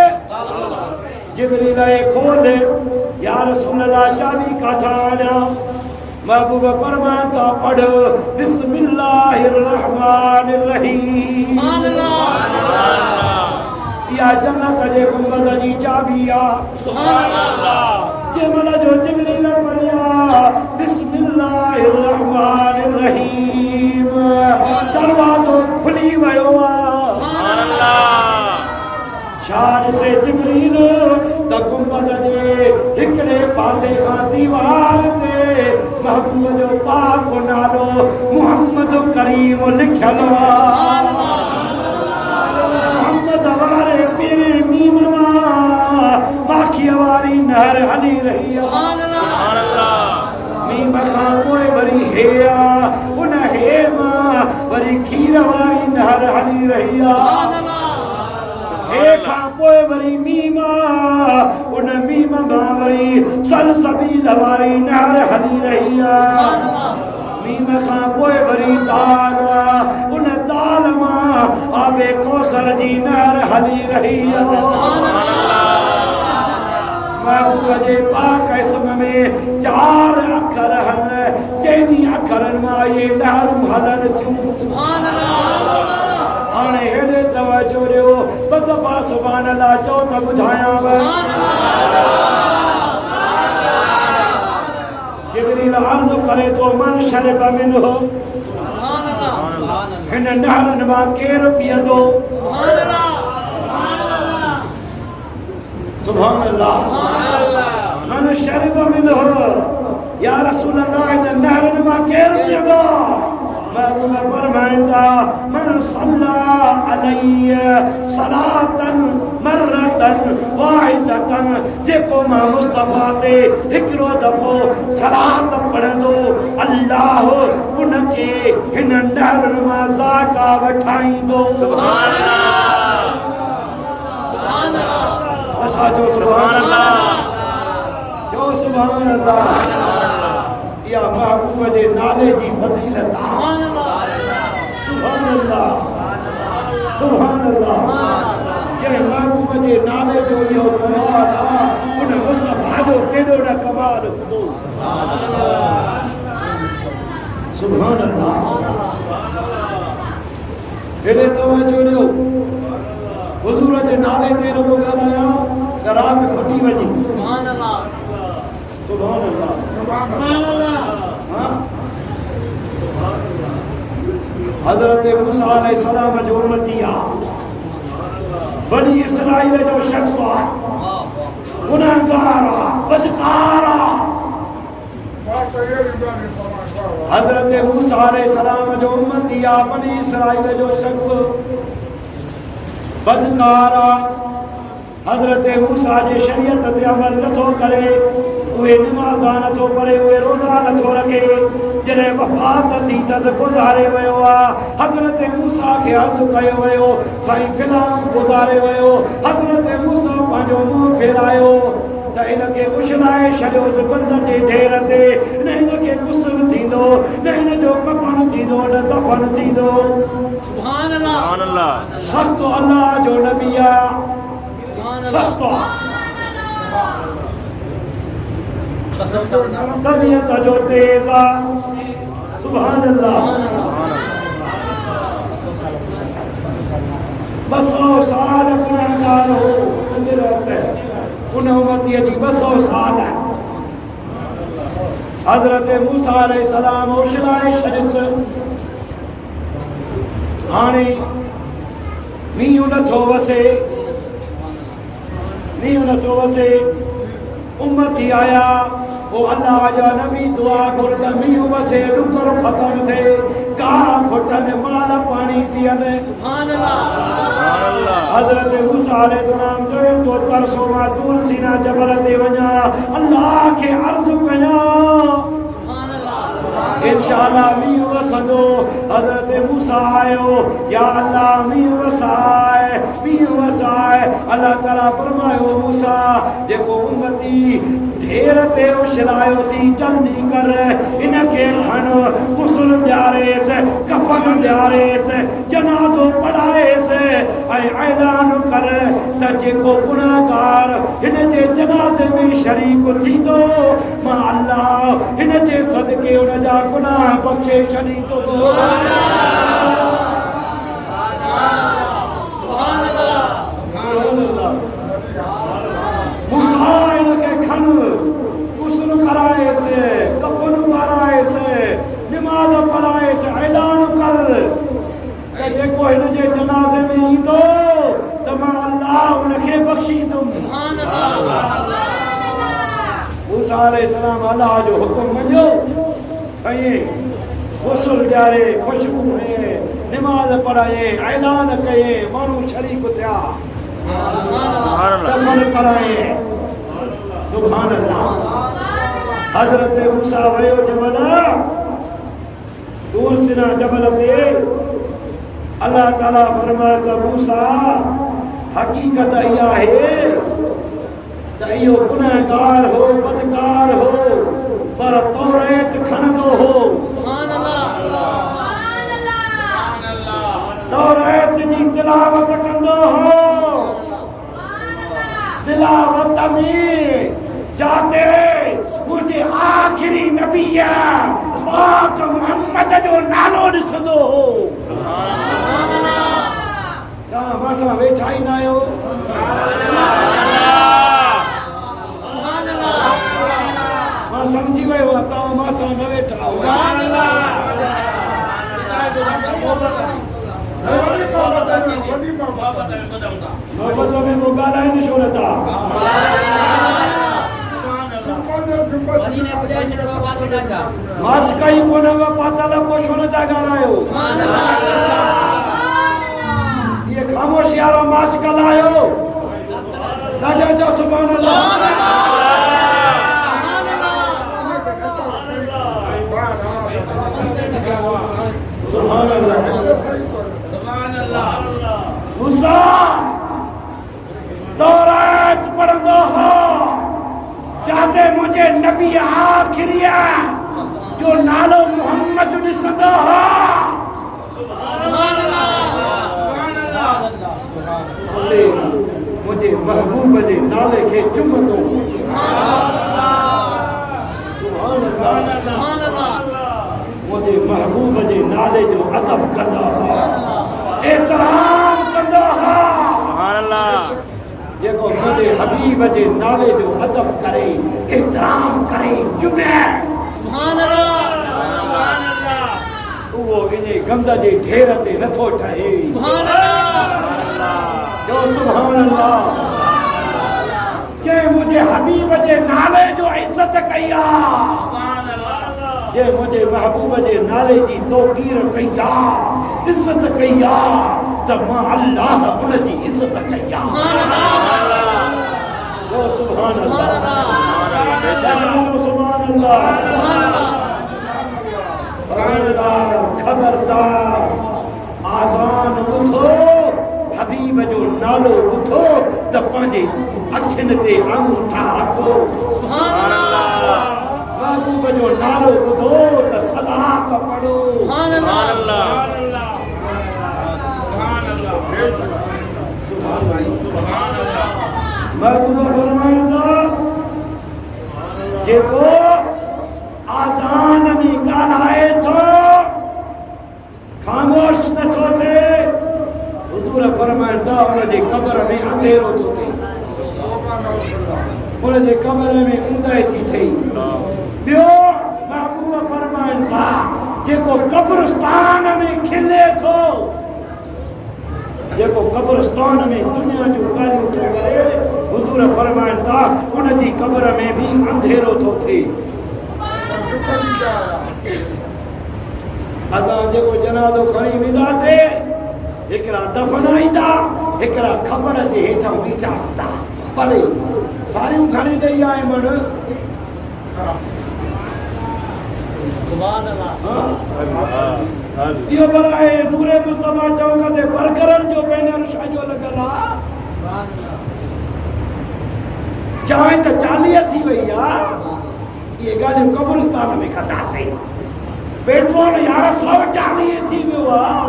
जिब्रील खोल या रसूल अल्लाह चाबी काथा आना महबूब फरमान का पढ़ बिस्मिल्लाहिर रहमानिर रहीम या जन्नत जे गुंबद जी चाबी आ सुभान अल्लाह जे मला जो जिब्रील पढ़िया बिस्मिल्लाहिर रहमानिर रहीम दरवाजो खुली वयो सुभान अल्लाह शान से जिब्रील द गुंबद जे हिकड़े पासे खां दीवार ते महबूब जो पाक नालो मोहम्मद करीम लिखल मोहम्मद वारे पीरे मीम माखी वारी नहर हली रही सुभान अल्लाह मीम खां पोइ वरी हे उन हे मां वरी खीर वारी नहर हली रही सुभान अल्लाह हे खां पोइ वरी मीमा उन मीम मां वरी सलसबील वारी नहर हली रही मीम खां पोइ वरी दाल उन दाल मां आबे कौसर जी नहर हली रही महबूब जे पाक इसम में चार अखर हन जंहिं अखरनि मां ये नहरूं हलन थियूं सुभान अल्लाह हाणे हेॾे तवजो ॾियो ॿ दफ़ा सुभान अल्लाह चओ त ॿुधायांव जिब्रील अर्ज़ करे थो मन शरब मिनहु हिन नहरनि मां केरु पीअंदो सुभान अल्लाह मन शरब मिनहु या रसूल अल्लाह हिन नहरनि मां केरु पीअंदो महबूब फरमाइंदा मन सल्ला अलैहि सलातन मर्रतन वाहिदतन जेको मां मुस्तफा ते हिकड़ो दफ़ो सलात पढ़ंदो अल्लाह उनखे हिन नहरनि मां ज़ाका वठाईंदो सुभान अल्लाह सुभान अल्लाह अथा जो सुभान अल्लाह जो सुभान अल्लाह या महबूब जे नाले जी फजीलत सुभान अल्लाह सुभान अल्लाह जंहिं महबूब जे नाले जो इहो कमाल आहे उन मुस्तफा जो केॾो न कमाल हूंदो सुभान अल्लाह हेॾे तवजो ॾियो हुज़ूर जे नाले ते रुॻो ॻाल्हायां त रात खुटी वञी सुभान अल्लाह सुभान अल्लाह सुभान अल्लाह हज़रत मूसा अलैहि सलाम जो उम्मती बनी इसराइल जो शख्स गुनाहगार बदकार हज़रत मूसा अलैहि सलाम जो उम्मती बनी इसराइल जो शख्स बदकार हज़रत मूसा जे शरीयत ते अमल नथो करे उहे नमाज़ नथो पढ़े उहे रोज़ा नथो रखे जॾहिं वफ़ात थी त गुज़ारे वियो आहे हज़रत मूसा खे अर्ज़ कयो वियो साईं फिलहाल गुज़ारे वियो हज़रत मूसा पंहिंजो मुंहुं फेरायो त इनखे उछलाए छॾियोसि बंद जे ढेर ते न इनखे गुस्ल थींदो न इन जो कफन थींदो न दफ़न थींदो सुभान अल्लाह सख़्त अल्लाह जो नबी आहे सख़्त तबीयत जो तेज सुभान अल्लाह 200 साल गुनाहगार हो उन उम्मती जी 200 साल हज़रत मूसा अलैहि सलाम उछलाए छॾियसि हाणे मींहुं नथो वसे मींहुं नथो वसे उम्मती आया वो अल्लाह जा नबी दुआ घुर त मींहुं वसे ॾुकरु ख़तम थिए गाह फुटनि माल पाणी पीअनि हज़रत मूसा अलैहिस्सलाम चयो तो तरसो मां तूर सीना जबल ते वञा अल्लाह खे अर्ज़ु कयां इंशाअल्लाह मींहुं वसंदो हज़रत मूसा आयो या अल्लाह मींहुं वसाए अल्लाह ताला फरमायो मूसा जेको उम्मती ढेर ते उछलायो थी जल्दी कर इनके खण गुस्ल ॾियारेस कफन ॾियारेस जनाज़ो पढ़ाएस ऐं ऐलान कर त जेको गुनाहगार हिन जे जनाज़े में शरीक थींदो मां अल्लाह हिन जे सदके उन जा गुनाह बख़्शे छॾींदो मूसा इनके खण गुस्ल कराएस कफन पाराएस नमाज़ पढ़ाएस ऐलान कर त जेको हिन जे जनाज़े में ईंदो त मां अल्लाह उनखे बख़्शींदुमि मूसा अलैहिस्सलाम अल्लाह जो हुकुम मञियो खईं गुस्ल ॾियारे खुशबू में नमाज़ पढ़ाए ऐलान कये माण्हू शरीक थिया कफन कराए सुभान अल्लाह हज़रत मूसा वयो जबल दूर सिना जबल ते अल्लाह ताला फरमाए त मूसा हकीकत इहा है त इहो गुनहगार हो बदकार हो पर तौरात खणंदो हो तौरात जी तिलावत कंदो हो तिलावत में जाते मुझे आखिरी नबी पाक मोहम्मद जो नालो ॾिसंदो हो तव्हां मां वेठा ई न आहियो मां सम्झी वियो आहे तव्हां मां सां न वेठा आहियो में वो ॻाल्हाइनि छो नथा मास्क ई कोन पातल को छो नथा ॻाल्हायो ये ख़ामोशी वारो मास्क लायो ॾाढा जा सुभान अल्लाह सुभान अल्लाह मूसा तौरात पढ़ंदो हो जाते मुझे नबी आखिरी जो नालो मोहम्मद ॾिसंदो हो मुझे महबूब जे नाले खे चुमंदो मुझे महबूब जे नाले जो अदब कंदो हो एहतराम कंदो हो जेको मुझे हबीब जे नाले जो अदब करे एहतराम करे चुमे उहो इने गंद जे ढेर ते नथो ठहे जो सुभान अल्लाह जे मुझे हबीब जे नाले जो इज्जत कई जे मुझे महबूब जे नाले जी तौकीर कई इज्जत कई त मां अल्लाह उन जी इज्जत कई जो सुभान अल्लाह सुभान अल्लाह खबरदार आज़ान ॿुधो हबीब जो नालो ॿुधो त पंहिंजे अखियुनि ते अंगूठा रखो महबूब जो नालो ॿुधो त सलात पढ़ो महबूब फरमाईंदा जेको आज़ान में ॻाल्हाए थो ख़ामोश नथो थिए हुज़ूर फरमाईंदा उनजे क़ब्र में अंधेरो थो थिए उनजे क़ब्र में ऊंदहि थी थिए ॿियो महबूब फरमाइनि था जेको क़ब्रिस्तान में खिले थो जेको कब्रिस्तान में दुनिया जो ॻाल्हियूं थो करे हुज़ूर फरमाइनि था उन जी क़ब्र में भी अंधेरो थो थिए। असां जेको जनाज़ो खणी वेंदासीं हिकिड़ा दफ़नाईंदा हिकिड़ा ख़बर जे हेठां बीठा हूंदा भले सारियूं खणी ॾेई आए मण
सुभान अल्लाह।
इहो भला नूरे मुस्तफा चौक ते बरकरन जो बैनर छाजो लॻल आहे? चाहे त 40 थी वई आहे इहे ॻाल्हियूं कब्रिस्तान में कंदासीं। पेट्रोल यार 140 थी वियो आहे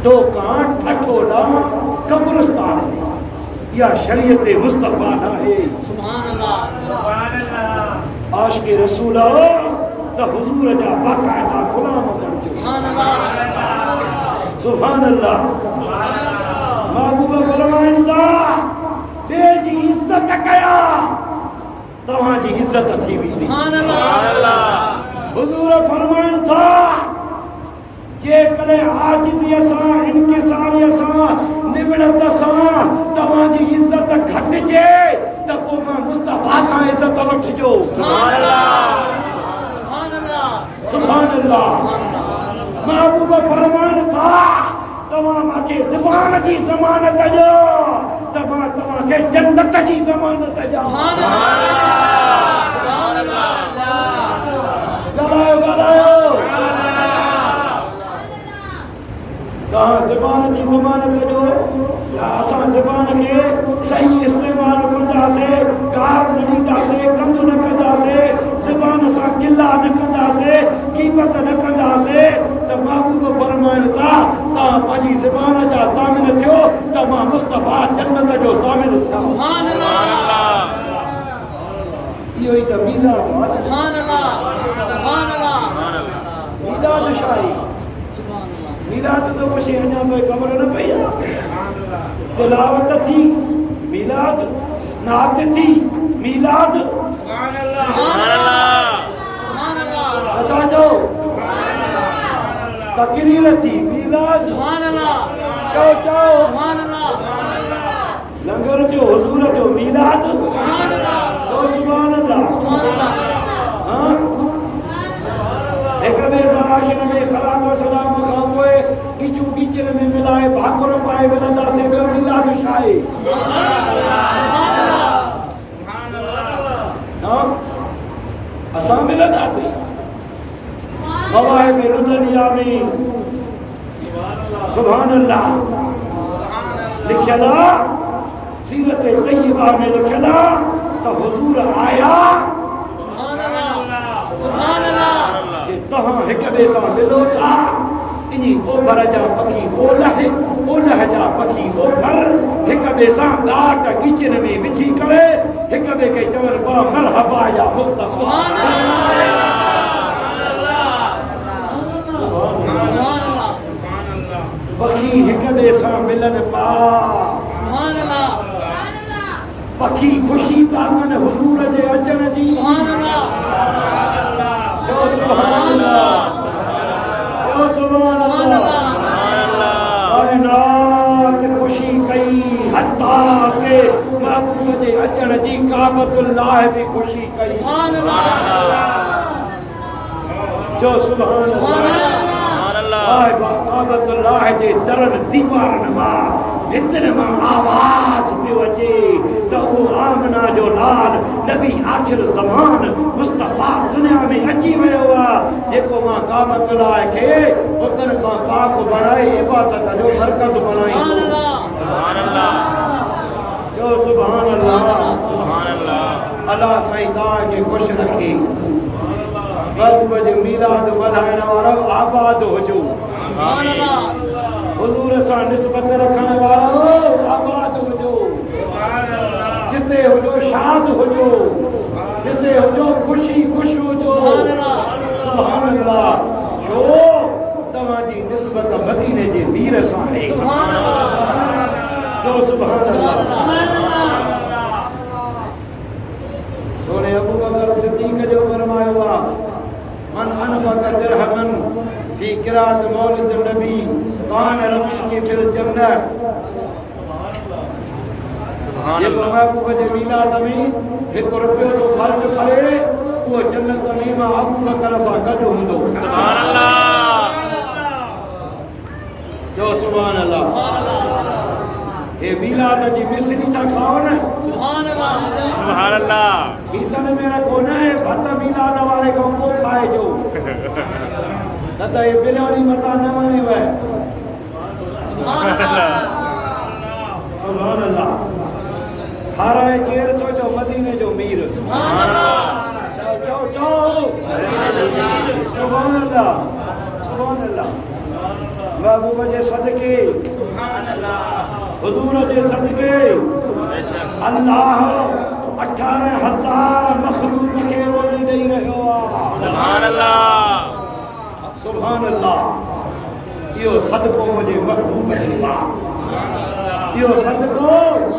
दुकान ठठोला कब्रिस्तान में या शरीयत मुस्तफा नाहे।
सुभान अल्लाह सुभान अल्लाह।
आशिक रसूल त हुजूर जा बाकायदा गुलाम बणिजो।
सुभान अल्लाह
सुभान अल्लाह। महबूब फरमाइनि था ॿिए जी इज़त कया तव्हांजी इज़त थी वेंदी।
सुभान अल्लाह।
हुजूर फरमाइनि था जेकॾहिं आजिज़ीअ सां इनकिसारीअ सां निबड़त सां तव्हांजी इज़त घटिजे त पोइ मां मुस्तफा खां इज़त वठिजो।
सुभान अल्लाह सुभान अल्लाह
सुभान अल्लाह। महबूब फरमाइनि था तव्हां मूंखे ज़बान जी ज़मानत ॾियो त मां तव्हांखे जन्नत जी ज़मानत ॾियां।
सुभान अल्लाह सुभान अल्लाह।
ॻाल्हायो ॻाल्हायो तव्हां ज़बान जी ज़मानत ॾियो या असां ज़बान खे सही इस्तेमालु कंदासीं कार न ॾींदासीं कंधु न कंदासीं ज़बान सां गिला न कंदासीं क़ीमत न कंदासीं त महबूब फरमाइनि था तव्हां पंहिंजी ज़बान जा ज़ामिन थियो त मां मुस्तफा जन्नत जो ज़ामिन थियां।
सुभान अल्लाह
इहो ई त मीलाद आहे।
सुभान अल्लाह सुभान अल्लाह।
मीलाद छा आहे? मीलाद तो कुछ अञा तो ख़बर न पई आहे। तिलावत थी मीलाद नात थी मीलाद।
सुभान अल्लाह सुभान अल्लाह सुभान अल्लाह।
बता जो तकरीर थी मीलाद।
सुभान अल्लाह
चओ चओ
सुभान अल्लाह।
लंगर जो हुजूर जो मीलाद।
सुभान अल्लाह
तो सुभान अल्लाह।
सुभान अल्लाह।
हां एक ॿिए सां आखिर में सलात व सलाम खां पोइ गिजू गिचर में मिलाए भाकुर पाए मिलंदासीं ॿियो मीलाद छा आहे? असां मिलंदासीं मवाहिब रुदनिया में। सुभान अल्लाह लिखियल आहे सीरत तय्यबा में लिखियल आहे त हुजूर आया
सुभान अल्लाह सुभान अल्लाह
कि तहां हिक ॿिए सां मिलो था इन्ही ओभर जा पखी ओलह जा पखी ओभर हिक ॿिए सां ॾाट गिचन में विझी करे हिक ॿिए खे चवनि पिया मरहबा या मुस्तफा।
सुभान अल्लाह सुभान अल्लाह
पखी हिक ॿिए सां मिलनि पिया।
सुभान अल्लाह
पखी ख़ुशी पिया कनि हुजूर जे अचण जी।
सुभान अल्लाह
जो सुभान अल्लाह जो सुभान अल्लाह। कायनात ख़ुशी कई हत्ता के महबूब जे अचण जी काबतुल्लाह भी ख़ुशी कई।
सुभान अल्लाह
जो सुभान अल्लाह। आए काबतुल्लाह जे दरन दीवारन मां भितन मां आवाज़ पियो अचे त वो आमना जो लाल नबी आखिर ज़मान मुस्तफा दुनिया में अची वियो आहे जेको मां काबतुल्लाह खे उतन खां पाक बणाए इबादत जो मरकज़ बणाई।
सुभान अल्लाह
जो सुभान अल्लाह।
सुभान अल्लाह।
अल्लाह साईं तव्हांखे ख़ुशि रखे। महबूब जो मीलाद मल्हाइण वारो आबाद हुजो।
सुभान अल्लाह
हुजूर सां निस्बत रखण वारो आबाद हुजो। जिते हुजो शाद हुजो जिते हुजो ख़ुशी ख़ुश हुजो। सुभान अल्लाह। छो तव्हांजी निस्बत मदीने जे मीर सां आहे।
सुभान अल्लाह
जो सुभान अल्लाह। सोने अबू बकर सिद्दीक़ जो फरमायो आहे मन अनफक़ दिरहमन फी क़िराअत मौलिद नबी कान रफ़ीक़ी फिल जन्नत
सुभान
जेको
अल्लाह
महबूब जे मीलाद में 1 रुपयो तो ख़र्च करे वो जन्नत में मां अबू बकर सां गॾु हूंदो
सुभान अल्लाह
जो सुभान अल्लाह ये मीलाद जी मिसरी था खाओ न
सुभान अल्लाह
सुभान अल्लाह
खीसन में रखो न भत मीलाद वाले को खाए जो न त ये बिरयानी मता न वणे वे सुभान अल्लाह हाराए केर तो जो मदीने जो मीर
सुभान अल्लाह
चो चो सुभान अल्लाह महबूब जे सदके हुजूर जे सदके अल्लाह 18,000 मखलूक के रोज़ी ॾेई रहियो आहे
सुभान अल्लाह
सुभान अल्लाह इहो सदको मुंहिंजे महबूब जो आहे इहो सदको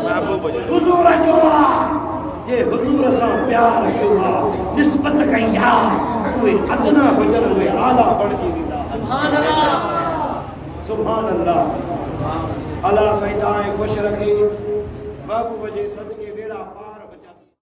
महबूब जो
हुजूर जो आहे जे हुजूर सां प्यार कयो आहे निस्बत कई आहे उहे अदना हुजनि उहे आला बणिजी वेंदा
सुभान अल्लाह
सुभान अल्लाह अल्लाह साईं तव्हां खे ख़ुशि रखे महबूब जे सदके